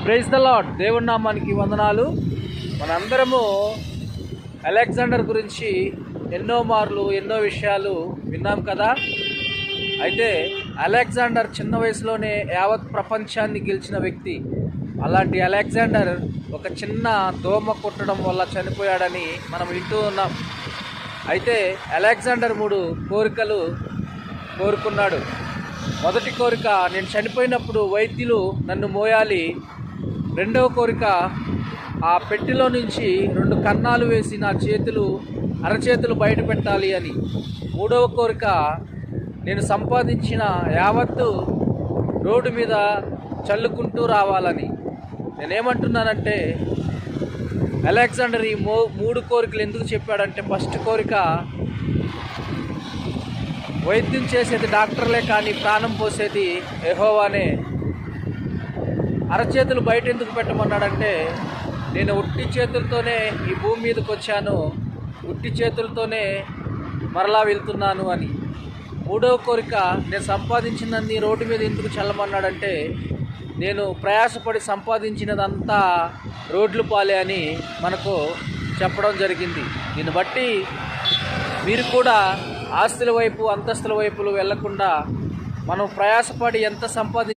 Praise the lord. దేవుని నామానికి వందనాలు. మనందరము అలెగ్జాండర్ గురించి ఎన్నో మార్లు ఎన్నో విషయాలు విన్నాం కదా. అయితే అలెగ్జాండర్ చిన్న వయసులోనే యావత్ ప్రపంచాన్ని గెలిచిన వ్యక్తి. అలాంటి అలెగ్జాండర్ ఒక చిన్న దోమ కొట్టడం వల్ల చనిపోయాడని మనం వింటూ ఉన్నాం. అయితే అలెగ్జాండర్ 3 కోరికలు కోరుకున్నాడు. మొదటి కోరిక, నేను చనిపోయినప్పుడు వైద్యులు నన్ను మోయాలి. రెండవ కోరిక, ఆ పెట్టెలో నుంచి 2 కన్నాలు వేసి నా అరచేతులు బయట పెట్టాలి అని. మూడవ కోరిక, నేను సంపాదించిన యావత్తు రోడ్డు మీద చల్లుకుంటూ రావాలని. నేనేమంటున్నానంటే, అలెగ్జాండర్ ఈ 3 కోరికలు ఎందుకు చెప్పాడంటే, ఫస్ట్ కోరిక, వైద్యం చేసేది డాక్టర్లే కానీ ప్రాణం పోసేది యెహోవానే. అరచేతులు బయట ఎందుకు పెట్టమన్నాడంటే, నేను ఉట్టి చేతులతోనే ఈ భూమి మీదకి వచ్చాను, ఉట్టి చేతులతోనే మరలా వెళ్తున్నాను అని. మూడవ కోరిక, నేను సంపాదించినన్ని రోడ్డు మీద ఎందుకు చల్లమన్నాడంటే, నేను ప్రయాసపడి సంపాదించినదంతా రోడ్లు పాలే అని మనకు చెప్పడం జరిగింది. దీన్ని బట్టి మీరు కూడా ఆస్తుల వైపు అంతస్తుల వైపులు వెళ్లకుండా మనం ప్రయాసపడి ఎంత